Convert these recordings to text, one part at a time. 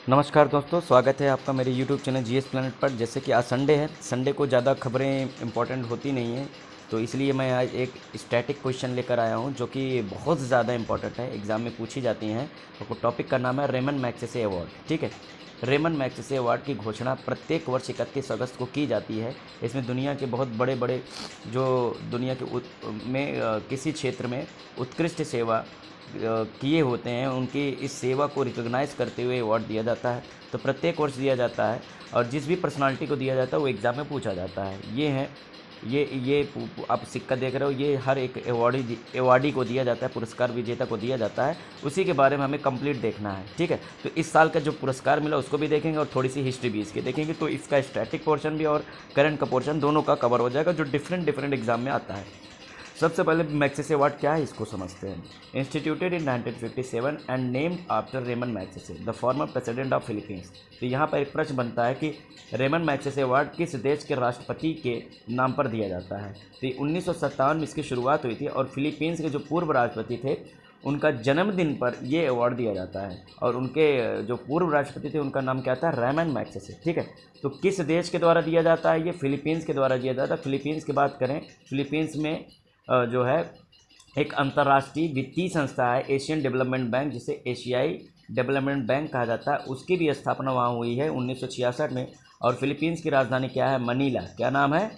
नमस्कार दोस्तों, स्वागत है आपका मेरे YouTube चैनल जीएस प्लैनेट पर। जैसे कि आज संडे है, संडे को ज़्यादा खबरें इम्पोर्टेंट होती नहीं हैं, तो इसलिए मैं आज एक स्टैटिक क्वेश्चन लेकर आया हूं जो कि बहुत ज़्यादा इम्पोर्टेंट है, एग्ज़ाम में पूछी जाती हैं। और टॉपिक का नाम है रेमन मैग्सेसे अवार्ड। ठीक है, रेमन मैग्सेसे अवार्ड की घोषणा प्रत्येक वर्ष 31 अगस्त को की जाती है। इसमें दुनिया के बहुत बड़े बड़े जो दुनिया के किसी क्षेत्र में उत्कृष्ट सेवा किए होते हैं, उनकी इस सेवा को रिकॉग्नाइज़ करते हुए अवार्ड दिया जाता है। तो प्रत्येक वर्ष दिया जाता है और जिस भी पर्सनालिटी को दिया जाता है वो एग्ज़ाम में पूछा जाता है। ये है आप सिक्का देख रहे हो, ये हर एक अवार्डी को दिया जाता है, पुरस्कार विजेता को दिया जाता है। उसी के बारे में हमें कंप्लीट देखना है। ठीक है, तो इस साल का जो पुरस्कार मिला उसको भी देखेंगे और थोड़ी सी हिस्ट्री भी इसकी देखेंगे। तो इसका स्टैटिक पोर्शन भी और करंट का पोर्शन दोनों का कवर हो जाएगा, जो डिफरेंट डिफरेंट एग्जाम में आता है। सबसे पहले मैग्सेसे अवार्ड क्या है इसको समझते हैं। Instituted in 1957 and named after Ramon Magsaysay the former president of Philippines. तो यहाँ पर एक प्रश्न बनता है कि रेमन मैग्सेसे अवार्ड किस देश के राष्ट्रपति के नाम पर दिया जाता है। तो 1957 में इसकी शुरुआत हुई थी और फिलीपींस के जो पूर्व राष्ट्रपति थे उनका जन्मदिन पर ये अवार्ड दिया जाता है। और उनके जो पूर्व राष्ट्रपति थे उनका नाम क्या था, रेमन मैग्सेसे। ठीक है, तो किस देश के द्वारा दिया जाता है, ये फिलीपींस के द्वारा दिया जाता है। फिलीपींस की बात करें, फिलीपींस में जो है एक अंतर्राष्ट्रीय वित्तीय संस्था है एशियन डेवलपमेंट बैंक, जिसे एशियाई डेवलपमेंट बैंक कहा जाता है। उसकी भी स्थापना वहाँ हुई है 1966 में। और फिलीपींस की राजधानी क्या है, मनीला। क्या नाम है,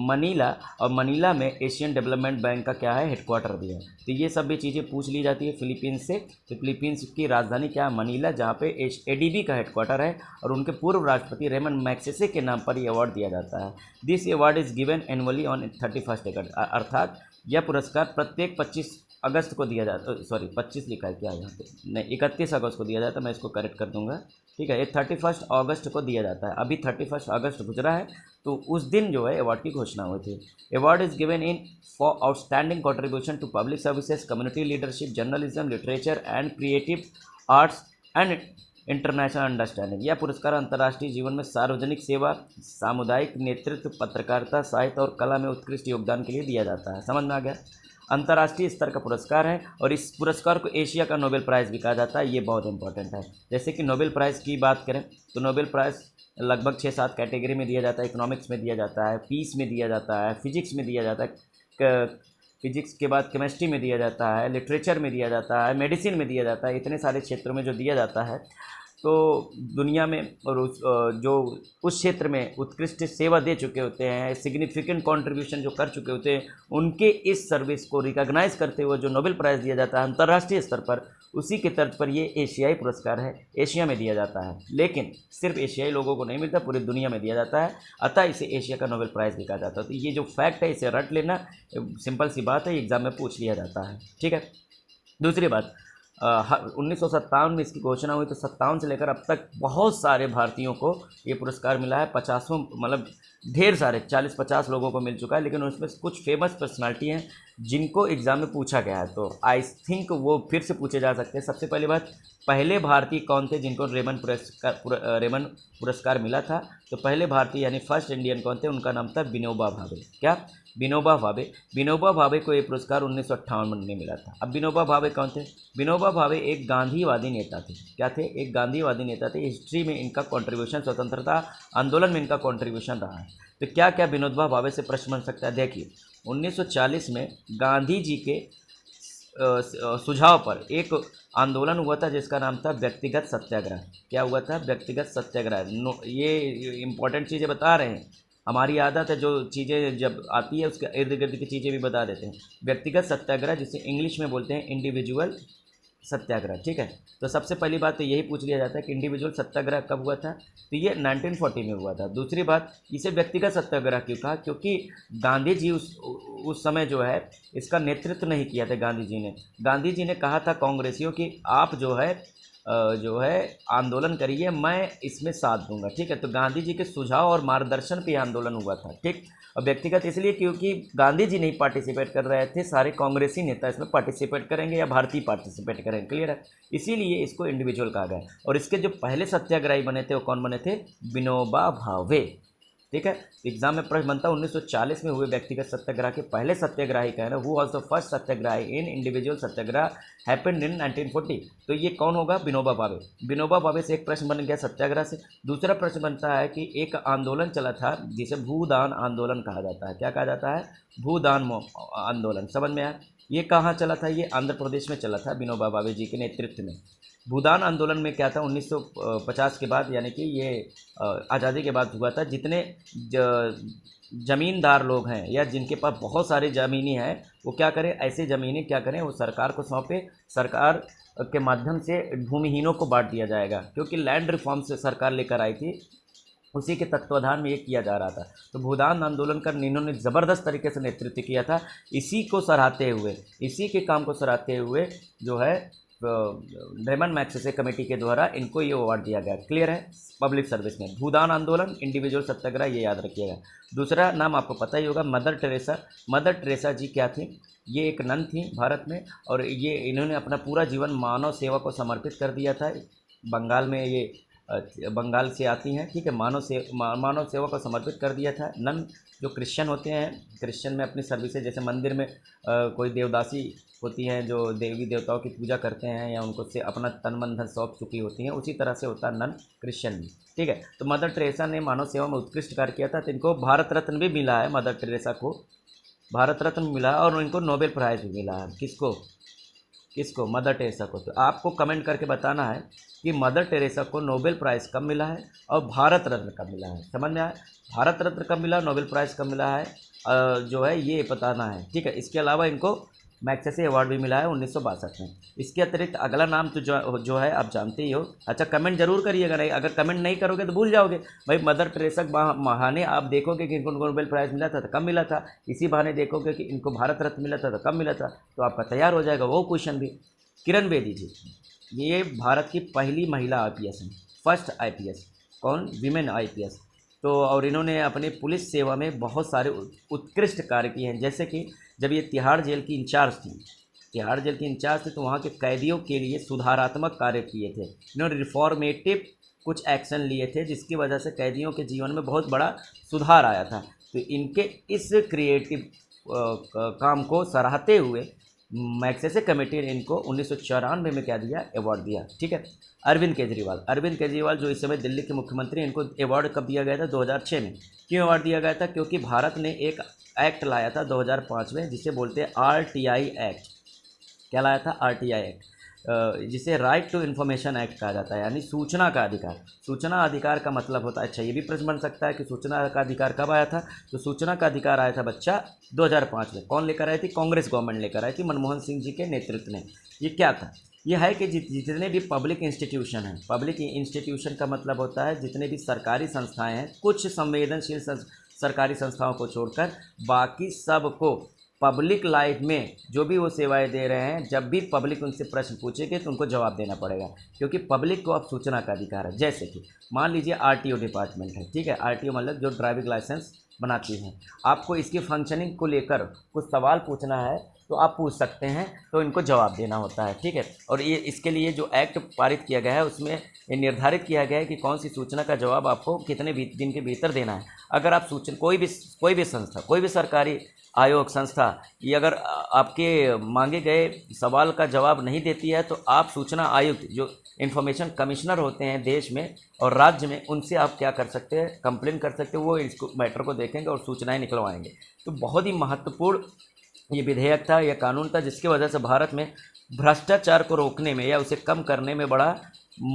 मनीला। और मनीला में एशियन डेवलपमेंट बैंक का क्या है, हेडक्वार्टर भी है। तो ये सब भी चीज़ें पूछ ली जाती है फिलीपींस से। तो फिलीपींस की राजधानी क्या है, मनीला, जहाँ पे एडीबी का हेडक्वार्टर है। और उनके पूर्व राष्ट्रपति रेमन मैग्सेसे के नाम पर यह अवार्ड दिया जाता है। This award is given annually on 31 अगस्त, अर्थात यह पुरस्कार प्रत्येक 25 अगस्त को दिया जाता है। सॉरी, 25 लिखा है क्या यहाँ पे, नहीं 31 अगस्त को दिया जाता है। मैं इसको करेक्ट कर दूंगा। ठीक है, ये 31 अगस्त को दिया जाता है। अभी 31 अगस्त गुजरा है, तो उस दिन जो है अवार्ड की घोषणा हुई थी। Award is given in for outstanding contribution to public services, community leadership, journalism, literature and creative arts and international understanding. यह पुरस्कार अंतर्राष्ट्रीय जीवन में सार्वजनिक सेवा, सामुदायिक नेतृत्व, पत्रकारिता, साहित्य और कला में उत्कृष्ट योगदान के लिए दिया जाता है। समझ में आ गया, अंतर्राष्ट्रीय स्तर का पुरस्कार है। और इस पुरस्कार को एशिया का नोबेल प्राइज़ भी कहा जाता है। ये बहुत इंपॉर्टेंट है। जैसे कि नोबेल प्राइज़ की बात करें तो नोबेल प्राइज़ लगभग 6-7 कैटेगरी में दिया जाता है। इकोनॉमिक्स में दिया जाता है, पीस में दिया जाता है, फिजिक्स में दिया जाता है, फिजिक्स के बाद केमिस्ट्री में दिया जाता है, लिटरेचर में दिया जाता है, मेडिसिन में दिया जाता है। इतने सारे क्षेत्रों में जो दिया जाता है, तो दुनिया में और जो उस क्षेत्र में उत्कृष्ट सेवा दे चुके होते हैं, सिग्निफिकेंट कंट्रीब्यूशन जो कर चुके होते हैं, उनके इस सर्विस को रिकॉग्नाइज करते हुए जो नोबेल प्राइज़ दिया जाता है अंतर्राष्ट्रीय स्तर पर, उसी के तर्ज पर ये एशियाई पुरस्कार है, एशिया में दिया जाता है। लेकिन सिर्फ एशियाई लोगों को नहीं मिलता, पूरी दुनिया में दिया जाता है, अतः इसे एशिया का नोबेल प्राइज़ भी कहा जाता है। तो ये जो फैक्ट है इसे रट लेना, सिंपल सी बात है, एग्जाम में पूछ लिया जाता है। ठीक है, दूसरी बात, 1957 में इसकी घोषणा हुई, तो 57 से लेकर अब तक बहुत सारे भारतीयों को ये पुरस्कार मिला है। 50 मतलब ढेर सारे 40-50 लोगों को मिल चुका है। लेकिन उसमें कुछ फेमस पर्सनालिटी हैं जिनको एग्ज़ाम में पूछा गया है, तो आई थिंक वो फिर से पूछे जा सकते हैं। सबसे पहली बात, पहले भारतीय कौन थे जिनको रेमन पुरस्कार मिला था। तो पहले भारतीय यानी फर्स्ट इंडियन कौन थे, उनका नाम था विनोबा भावे। क्या, विनोबा भावे। विनोबा भावे को ये पुरस्कार 1958 में मिला था। अब विनोबा भावे कौन थे, विनोबा भावे एक गांधीवादी नेता थे। क्या थे, एक गांधीवादी नेता थे। हिस्ट्री में इनका कंट्रीब्यूशन, स्वतंत्रता आंदोलन में इनका कंट्रीब्यूशन रहा है। तो क्या क्या विनोबा भावे से प्रश्न बन सकता है, देखिए 1940 में गांधी जी के सुझाव पर एक आंदोलन हुआ था जिसका नाम था व्यक्तिगत सत्याग्रह। क्या हुआ था, व्यक्तिगत सत्याग्रह। ये इंपॉर्टेंट चीज़ें बता रहे हैं। हमारी आदत है जो चीज़ें जब आती है उसके इर्द गिर्द की चीज़ें भी बता देते हैं। व्यक्तिगत सत्याग्रह, जिसे इंग्लिश में बोलते हैं इंडिविजुअल सत्याग्रह। ठीक है, तो सबसे पहली बात तो यही पूछ लिया जाता है कि इंडिविजुअल सत्याग्रह कब हुआ था, तो ये 1940 में हुआ था। दूसरी बात, इसे व्यक्तिगत सत्याग्रह क्यों कहा, क्योंकि गांधी जी उस समय जो है इसका नेतृत्व नहीं किया था। गांधी जी ने कहा था कांग्रेसियों कि आप जो है आंदोलन करिए, मैं इसमें साथ दूंगा। ठीक है, तो गांधी जी के सुझाव और मार्गदर्शन पे आंदोलन हुआ था। ठीक, और व्यक्तिगत इसलिए क्योंकि गांधी जी नहीं पार्टिसिपेट कर रहे थे, सारे कांग्रेसी नेता इसमें पार्टिसिपेट करेंगे या भारतीय पार्टिसिपेट करेंगे। क्लियर है, इसीलिए इसको इंडिविजुअल कहा गया। और इसके जो पहले सत्याग्रही बने थे वो कौन बने थे, विनोबा भावे। ठीक है। एग्जाम में प्रश्न बनता है 1940 में हुए व्यक्तिगत सत्याग्रह के पहले सत्याग्रही कह रहे हैं, who was the first Satyagrahi in individual Satyagraha happened in 1940। तो ये कौन होगा? विनोबा भावे। विनोबा भावे से एक प्रश्न बन गया सत्याग्रह से। दूसरा प्रश्न बनता है कि एक आंदोलन चला था जिसे भूदान आंदोलन कहा जाता है। क्या कहा जाता है? भूदान आंदोलन। समझ में आया? ये कहाँ चला था? ये आंध्र प्रदेश में चला था विनोबा भावे जी के नेतृत्व में। भूदान आंदोलन में क्या था? 1950 के बाद, यानी कि ये आज़ादी के बाद हुआ था। जितने ज़मींदार लोग हैं या जिनके पास बहुत सारी ज़मीनें हैं, वो क्या करें? ऐसी ज़मीनें क्या करें? वो सरकार को सौंपे। सरकार के माध्यम से भूमिहीनों को बांट दिया जाएगा, क्योंकि लैंड रिफॉर्म से सरकार लेकर आई थी, उसी के तत्वाधान में ये किया जा रहा था। तो भूदान आंदोलन का इन्होंने ज़बरदस्त तरीके से नेतृत्व किया था। इसी को सराहते हुए, इसी के काम को सराहते हुए जो है रेमन मैग्सेसे कमेटी के द्वारा इनको ये अवार्ड दिया गया। क्लियर है? पब्लिक सर्विस में भूदान आंदोलन, इंडिविजुअल सत्याग्रह, ये याद रखिएगा। दूसरा नाम आपको पता ही होगा, मदर टेरेसा। मदर टेरेसा जी क्या थी? ये एक नन थी भारत में, और ये इन्होंने अपना पूरा जीवन मानव सेवा को समर्पित कर दिया था। बंगाल में ये बंगाल से आती हैं, ठीक है। मानव सेवा को समर्पित कर दिया था। नन जो क्रिश्चियन होते हैं, क्रिश्चियन में अपनी सर्विसेज, जैसे मंदिर में कोई देवदासी होती हैं जो देवी देवताओं की पूजा करते हैं या उनको से अपना तन मन धन सौंप चुकी होती हैं, उसी तरह से होता है नन क्रिश्चियन में, ठीक है। तो मदर टेरेसा ने मानव सेवा में उत्कृष्ट कार्य किया था, तो इनको भारत रत्न भी मिला है। मदर टेरेसा को भारत रत्न मिला और इनको नोबेल प्राइज़ भी मिला है। किसको? मदर टेरेसा को। तो आपको कमेंट करके बताना है कि मदर टेरेसा को नोबेल प्राइज़ कब मिला है और भारत रत्न कब मिला है। समझ में आया? भारत रत्न कब मिला, नोबेल प्राइज़ कब मिला है, जो है ये बताना है, ठीक है। इसके अलावा इनको मैग्सेसे अवार्ड भी मिला है 1962 में। इसके अतिरिक्त अगला नाम तो जो है आप जानते ही हो। अच्छा, कमेंट जरूर करिएगा, नहीं अगर कमेंट नहीं करोगे तो भूल जाओगे। भाई मदर टेरेसा बहाने आप देखोगे कि इनको नोबेल प्राइज़ मिला था तो कब मिला था, इसी बहाने देखोगे कि इनको भारत रत्न मिला था तो कब मिला था, तो आपका तैयार हो जाएगा वो क्वेश्चन भी। किरण बेदी जी, ये भारत की पहली महिला IPS हैं, फर्स्ट IPS। कौन? Women IPS। तो और इन्होंने अपने पुलिस सेवा में बहुत सारे उत्कृष्ट कार्य किए हैं। जैसे कि जब ये तिहाड़ जेल की इंचार्ज थी, तो वहाँ के कैदियों के लिए सुधारात्मक कार्य किए थे। इन्होंने रिफॉर्मेटिव कुछ एक्शन लिए थे, जिसकी वजह से कैदियों के जीवन में बहुत बड़ा सुधार आया था। तो इनके इस क्रिएटिव काम को सराहते हुए मैग्सेसे कमेटी ने इनको 1994 में क्या दिया? अवार्ड दिया, ठीक है। अरविंद केजरीवाल जो इस समय दिल्ली के मुख्यमंत्री हैं, इनको अवार्ड कब दिया गया था? 2006 में। क्यों अवार्ड दिया गया था? क्योंकि भारत ने एक एक्ट लाया था 2005 में, जिसे बोलते हैं RTI एक्ट। क्या लाया था? RTI एक्ट, जिसे राइट टू इन्फॉर्मेशन एक्ट कहा जाता है, यानी सूचना का अधिकार। सूचना अधिकार का मतलब होता है, अच्छा ये भी प्रश्न बन सकता है कि सूचना का अधिकार कब आया था? तो सूचना का अधिकार आया था बच्चा 2005 में। कौन लेकर आई थी? कांग्रेस गवर्नमेंट लेकर आई थी, मनमोहन सिंह जी के नेतृत्व में। ये क्या था? ये है कि जितने भी पब्लिक इंस्टीट्यूशन हैं, पब्लिक इंस्टीट्यूशन का मतलब होता है जितने भी सरकारी संस्थाएं हैं, कुछ संवेदनशील सरकारी संस्थाओं को छोड़कर बाकी सबको पब्लिक लाइफ में जो भी वो सेवाएं दे रहे हैं, जब भी पब्लिक उनसे प्रश्न पूछेगी तो उनको जवाब देना पड़ेगा, क्योंकि पब्लिक को अब सूचना का अधिकार है। जैसे कि मान लीजिए RTO डिपार्टमेंट है, ठीक है। RTO मतलब जो ड्राइविंग लाइसेंस बनाती हैं, आपको इसकी फंक्शनिंग को लेकर कुछ सवाल पूछना है तो आप पूछ सकते हैं, तो इनको जवाब देना होता है, ठीक है। और ये इसके लिए जो एक्ट पारित किया गया है उसमें ये निर्धारित किया गया है कि कौन सी सूचना का जवाब आपको कितने दिन के भीतर देना है। अगर आप सूचना कोई भी संस्था, कोई भी सरकारी आयोग संस्था, ये अगर आपके मांगे गए सवाल का जवाब नहीं देती है, तो आप सूचना आयुक्त जो इन्फॉर्मेशन कमिश्नर होते हैं देश में और राज्य में, उनसे आप क्या कर सकते हैं? कंप्लेन कर सकते हैं। वो इसको मैटर को देखेंगे और सूचनाएं निकलवाएंगे। तो बहुत ही महत्वपूर्ण ये विधेयक था, यह कानून था, जिसकी वजह से भारत में भ्रष्टाचार को रोकने में या उसे कम करने में बड़ा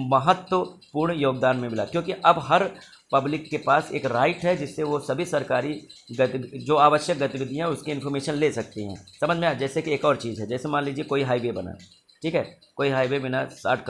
महत्वपूर्ण योगदान में मिला। क्योंकि अब हर पब्लिक के पास एक राइट है जिससे वो सभी सरकारी जो आवश्यक गतिविधियाँ उसकी इन्फॉर्मेशन ले सकती हैं। समझ में आया? जैसे कि एक और चीज़ है, जैसे मान लीजिए कोई हाईवे बना, ठीक है, कोई हाईवे बना 60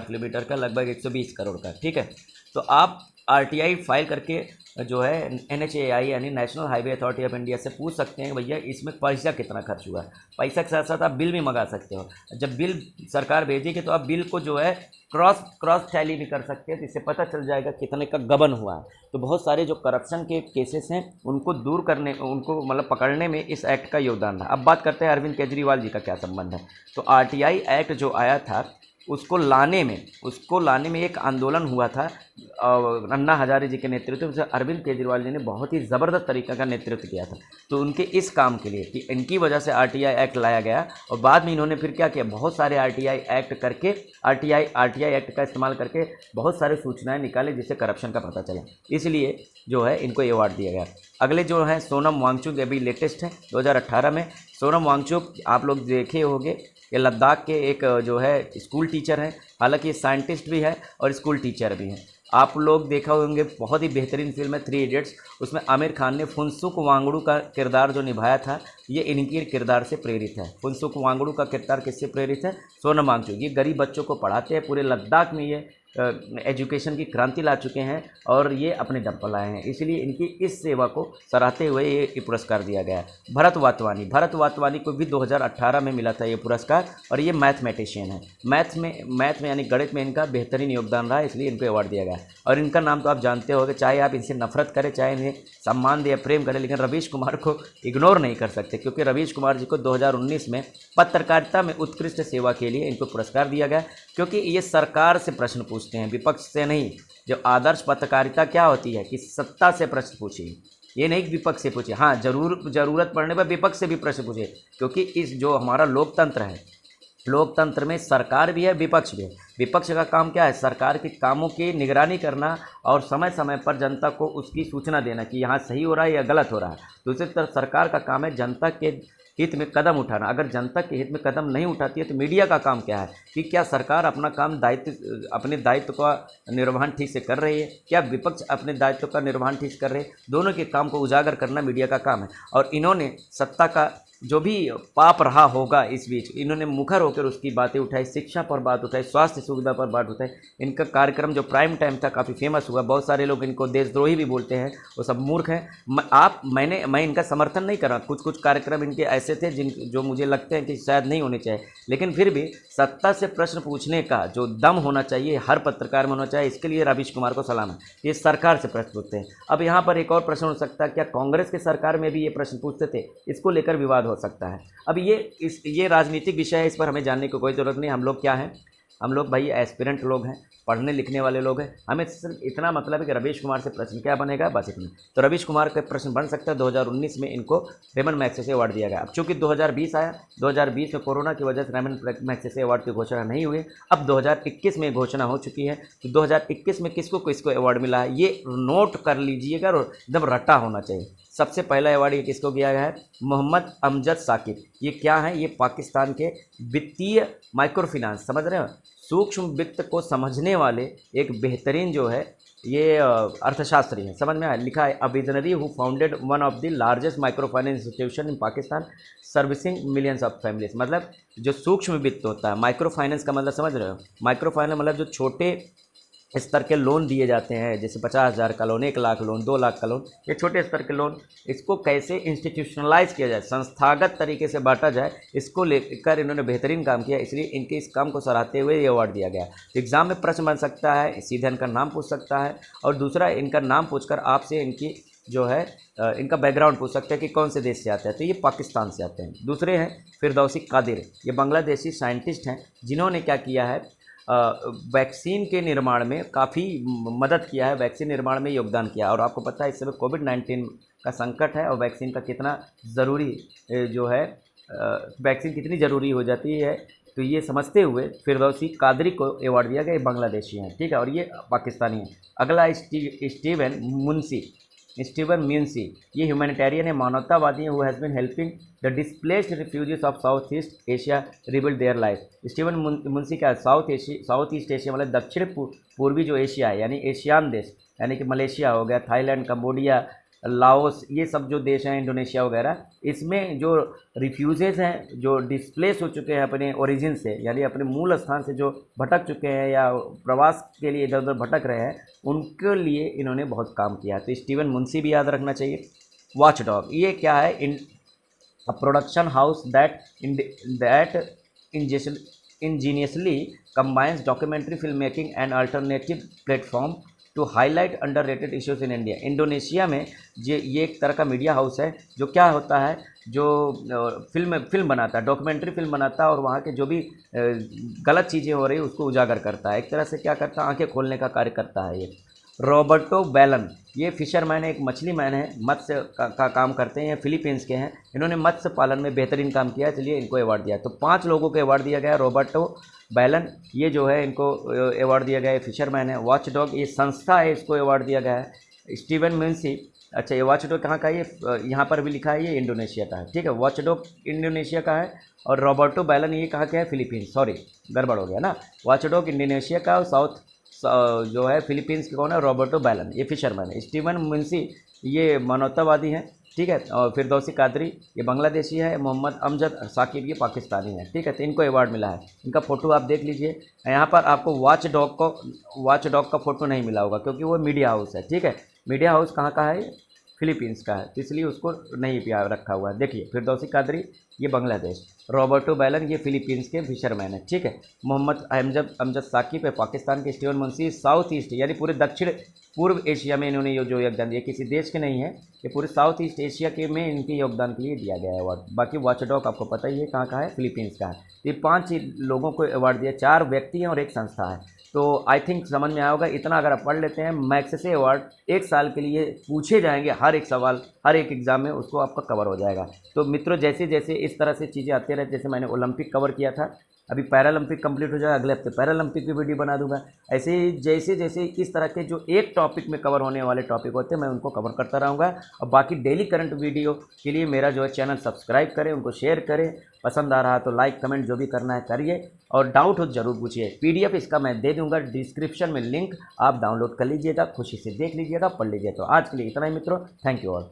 किलोमीटर का, लगभग 120 करोड़ का, ठीक है। तो आप RTI फाइल करके जो है NHAI यानी national highway authority of India से पूछ सकते हैं भैया इसमें पैसा कितना खर्च हुआ है। पैसा के साथ साथ आप बिल भी मंगा सकते हो। जब बिल सरकार भेजेगी तो आप बिल को जो है क्रॉस टैली भी कर सकते हैं, तो इससे पता चल जाएगा कितने का गबन हुआ है। तो बहुत सारे जो करप्शन के केसेस हैं उनको दूर करने, उनको मतलब पकड़ने में इस एक्ट का योगदान रहा। अब बात करते हैं अरविंद केजरीवाल जी का क्या संबंध है। तो RTI एक्ट जो आया था उसको लाने में एक आंदोलन हुआ था। अन्ना हजारे जी के नेतृत्व में अरविंद केजरीवाल जी ने बहुत ही ज़बरदस्त तरीक़े का नेतृत्व किया था। तो उनके इस काम के लिए कि इनकी वजह से आरटीआई एक्ट लाया गया और बाद में इन्होंने फिर क्या किया, बहुत सारे आरटीआई एक्ट करके आरटीआई एक्ट का इस्तेमाल करके बहुत सारे सूचनाएं निकाले जिससे करप्शन का पता चला, इसलिए जो है इनको ये अवार्ड दिया गया। अगले जो हैं सोनम वांगचुक, अभी लेटेस्ट है 2018 में। सोनम वांगचुक आप लोग देखे होंगे, ये लद्दाख के एक जो है स्कूल टीचर हैं, हालांकि ये साइंटिस्ट भी है और स्कूल टीचर भी हैं। आप लोग देखा होंगे, बहुत ही बेहतरीन फिल्म है 3 इडियट्स, उसमें आमिर खान ने फुनसुक वांगडू का किरदार जो निभाया था, ये इनके किरदार से प्रेरित है। फुनसुक वांगडू का किरदार किससे प्रेरित है? सोनम वांगचुक। ये गरीब बच्चों को पढ़ाते हैं, पूरे लद्दाख में ये एजुकेशन की क्रांति ला चुके हैं और ये अपने दम पर लाए हैं, इसलिए इनकी इस सेवा को सराहते हुए ये पुरस्कार दिया गया है। भरत वातवानी को भी 2018 में मिला था ये पुरस्कार और ये मैथमेटिशियन है। मैथ में यानी गणित में इनका बेहतरीन योगदान रहा है, इसलिए इनको अवार्ड दिया गया। और इनका नाम तो आप जानते होंगे, चाहे आप इनसे नफरत करें, चाहे इन्हें सम्मान दें या प्रेम करें, लेकिन रवीश कुमार को इग्नोर नहीं कर सकते, क्योंकि रवीश कुमार जी को 2019 में पत्रकारिता में उत्कृष्ट सेवा के लिए इनको पुरस्कार दिया गया, क्योंकि ये सरकार से प्रश्न पूछते हैं, विपक्ष से नहीं। जो आदर्श पत्रकारिता क्या होती है कि सत्ता से प्रश्न पूछिए, ये नहीं विपक्ष से पूछिए। हाँ, ज़रूरत पड़ने पर विपक्ष से भी प्रश्न पूछिए, क्योंकि इस जो हमारा लोकतंत्र है, लोकतंत्र में सरकार भी है, विपक्ष भी है। विपक्ष का काम क्या है? सरकार के कामों की निगरानी करना और समय समय पर जनता को उसकी सूचना देना कि यहाँ सही हो रहा है या गलत हो रहा है। दूसरी तरफ सरकार का काम है जनता के हित में कदम उठाना। अगर जनता के हित में कदम नहीं उठाती है तो मीडिया का काम क्या है कि क्या सरकार अपना काम अपने दायित्व का निर्वहन ठीक से कर रही है, क्या विपक्ष अपने दायित्व का निर्वहन ठीक से कर रहे हैं। दोनों के काम को उजागर करना मीडिया का काम है। और इन्होंने सत्ता का जो भी पाप रहा होगा इस बीच, इन्होंने मुखर होकर उसकी बातें उठाई, शिक्षा पर बात उठाई, स्वास्थ्य सुविधा पर बात उठाई। इनका कार्यक्रम जो प्राइम टाइम था काफ़ी फेमस हुआ। बहुत सारे लोग इनको देशद्रोही भी बोलते हैं, वो सब मूर्ख हैं। मैं इनका समर्थन नहीं कर रहा। कुछ कार्यक्रम इनके ऐसे थे जो मुझे लगते हैं कि शायद नहीं होने चाहिए, लेकिन फिर भी सत्ता से प्रश्न पूछने का जो दम होना चाहिए हर पत्रकार में होना चाहिए। इसके लिए रवीश कुमार को सलाम है, ये सरकार से प्रश्न पूछते हैं। अब यहाँ पर एक और प्रश्न हो सकता है, क्या कांग्रेस के सरकार में भी ये प्रश्न पूछते थे? इसको लेकर विवाद हो सकता है। अब ये राजनीतिक विषय है, इस पर हमें जानने की कोई ज़रूरत नहीं। हम लोग क्या हैं? हम लोग भाई एस्पिरेंट लोग हैं, पढ़ने लिखने वाले लोग हैं। हमें सिर्फ इतना मतलब है कि रवीश कुमार से प्रश्न क्या बनेगा, बस इतना। तो रवीश कुमार का प्रश्न बन सकता है। 2019 में इनको रेमन मैग्सेसे अवार्ड दिया गया। अब चूँकि 2020 आया, 2020 में कोरोना की वजह से रेमन मैग्सेसे अवार्ड की घोषणा नहीं हुई। अब 2021 में घोषणा हो चुकी है। तो 2021 में किसको अवार्ड मिला है ये नोट कर लीजिएगा और एकदम रट्टा होना चाहिए। सबसे पहला अवार्ड ये किसको दिया गया है? मोहम्मद अमजद साकिब। ये क्या है? ये पाकिस्तान के वित्तीय माइक्रो फाइनेंस, समझ रहे हो, सूक्ष्म वित्त को समझने वाले एक बेहतरीन जो है ये अर्थशास्त्री हैं। समझ में आया? लिखा है a visionary who founded one of the largest micro finance institution in Pakistan servicing millions of families. मतलब जो सूक्ष्म वित्त होता है, माइक्रो फाइनेंस का मतलब समझ रहे हो? माइक्रो फाइनेंस मतलब जो छोटे स्तर के लोन दिए जाते हैं, जैसे 50,000 का लोन, 1 लाख लोन, 2 लाख का लोन, ये छोटे स्तर के लोन, इसको कैसे इंस्टीट्यूशनलाइज किया जाए, संस्थागत तरीके से बांटा जाए, इसको लेकर इन्होंने बेहतरीन काम किया। इसलिए इनके इस काम को सराहते हुए ये अवार्ड दिया गया। तो एग्ज़ाम में प्रश्न बन सकता है, सीधे इनका नाम पूछ सकता है, और दूसरा इनका नाम पूछकर आपसे इनकी जो है इनका बैकग्राउंड पूछ सकते हैं कि कौन से देश से आते हैं। तो ये पाकिस्तान से आते हैं। दूसरे हैं फिरदौसी कादिर, ये बांग्लादेशी साइंटिस्ट हैं जिन्होंने क्या किया है, वैक्सीन के निर्माण में काफ़ी मदद किया है, वैक्सीन निर्माण में योगदान किया। और आपको पता है इस समय कोविड-19 का संकट है और वैक्सीन का कितना ज़रूरी जो है, वैक्सीन कितनी ज़रूरी हो जाती है, तो ये समझते हुए फिरदौसी कादरी को अवार्ड दिया गया। ये बांग्लादेशी हैं, ठीक है, और ये पाकिस्तानी हैं। अगला स्टीवन म्यूनसी, ये ह्यूमैनिटेरियन है, मानवतावादी है, who has been helping the displaced refugees of south east Asia rebuild their life. Steven Munshi का साउथ ईस्ट एशिया मतलब दक्षिण पूर्वी जो एशिया है, यानी एशियान देश, यानी कि मलेशिया हो गया, थाईलैंड, कंबोडिया, लाओस, ये सब जो देश हैं, इंडोनेशिया वगैरह, इसमें जो रिफ्यूजेज हैं, जो डिस्प्लेस हो चुके हैं अपने ओरिजिन से, यानी अपने मूल स्थान से जो भटक चुके हैं या प्रवास के लिए इधर उधर भटक रहे हैं, उनके लिए इन्होंने बहुत काम किया। तो स्टीवन मुंशी भी याद रखना चाहिए। वॉच डॉग, ये क्या है? A production house that इंजीनियसली combines documentary filmmaking and alternative platform to highlight underrated issues in India। Indonesia में ये एक तरह का मीडिया हाउस है जो क्या होता है, जो फिल्म बनाता है, डॉक्यूमेंट्री फिल्म बनाता है और वहाँ के जो भी गलत चीज़ें हो रही है उसको उजागर करता है। एक तरह से क्या करता है, आंखें खोलने का कार्य करता है ये। रॉबर्टो बैलन, ये फिशरमैन है, एक मछली मैन है, मत्स्य का काम करते हैं, ये फिलीपींस के हैं। इन्होंने मत्स्य पालन में बेहतरीन काम किया है, चलिए इनको अवार्ड दिया। तो 5 लोगों को अवार्ड दिया गया। रॉबर्टो बैलन ये जो है इनको अवार्ड दिया गया है, फिशरमैन है। वॉच डॉग ये संस्था है, इसको अवार्ड दिया गया है। स्टीवन मिन्सी, अच्छा ये वॉच डॉग कहाँ का है? ये यहाँ पर भी लिखा है ये इंडोनेशिया का है, ठीक है। वॉच डॉग इंडोनेशिया का है और रॉबर्टो बैलन ये कहाँ का है? फिलीपींस, सॉरी गड़बड़ हो गया ना। वॉच डॉग इंडोनेशिया का और साउथ जो है फिलीपींस के कौन है? रॉबर्टो बैलन, ये फिशरमैन है। स्टीवन मुंशी ये मानवतावादी हैं, ठीक है। और फिरदौसी कादरी ये बांग्लादेशी है। मोहम्मद अमजद साकिब ये पाकिस्तानी है, ठीक है। तो इनको अवार्ड मिला है। इनका फ़ोटो आप देख लीजिए। यहाँ पर आपको वॉच डॉग का फ़ोटो नहीं मिला होगा क्योंकि वो मीडिया हाउस है, ठीक है। मीडिया हाउस कहाँ का है? फिलीपींस का है, तो इसलिए उसको नहीं रखा हुआ है। देखिए फिरदौसी कादरी ये बांग्लादेश, रॉबर्टो बैलन ये फिलीपींस के फिशरमैन है, ठीक है। मोहम्मद अमजद साकिब है पाकिस्तान के। स्टीवन मुंशी साउथ ईस्ट यानी पूरे दक्षिण पूर्व एशिया में इन्होंने जो योगदान दिया, किसी देश के नहीं है, ये पूरे साउथ ईस्ट एशिया के में इनके योगदान के लिए दिया गया है अवार्ड। बाकी वॉचडॉग आपको पता ही है कहाँ का है? फिलीपींस का है। तो ये 5 लोगों को अवार्ड दिया, 4 व्यक्ति हैं और 1 संस्था है। तो आई थिंक समझ में आया होगा। इतना अगर आप पढ़ लेते हैं, मैग्सेसे अवार्ड 1 साल के लिए पूछे जाएंगे, हर एक सवाल हर एक एग्ज़ाम में उसको आपका कवर हो जाएगा। तो मित्रों जैसे जैसे इस तरह से चीज़ें आती रहती, जैसे मैंने ओलंपिक कवर किया था, अभी पैरालंपिक कंप्लीट हो जाएगा, अगले हफ्ते पैरालंपिक की वीडियो बना दूंगा। ऐसे ही जैसे जैसे इस तरह के जो एक टॉपिक में कवर होने वाले टॉपिक होते हैं मैं उनको कवर करता रहूँगा। और बाकी डेली करंट वीडियो के लिए मेरा जो है चैनल सब्सक्राइब करें, उनको शेयर करें, पसंद आ रहा तो लाइक कमेंट जो भी करना है करिए, और डाउट हो ज़रूर पूछिए। PDF इसका मैं दे दूंगा डिस्क्रिप्शन में लिंक, आप डाउनलोड कर लीजिएगा, खुशी से देख लीजिएगा, पढ़ लीजिएगा। तो आज के लिए इतना ही मित्रों, थैंक यू ऑल।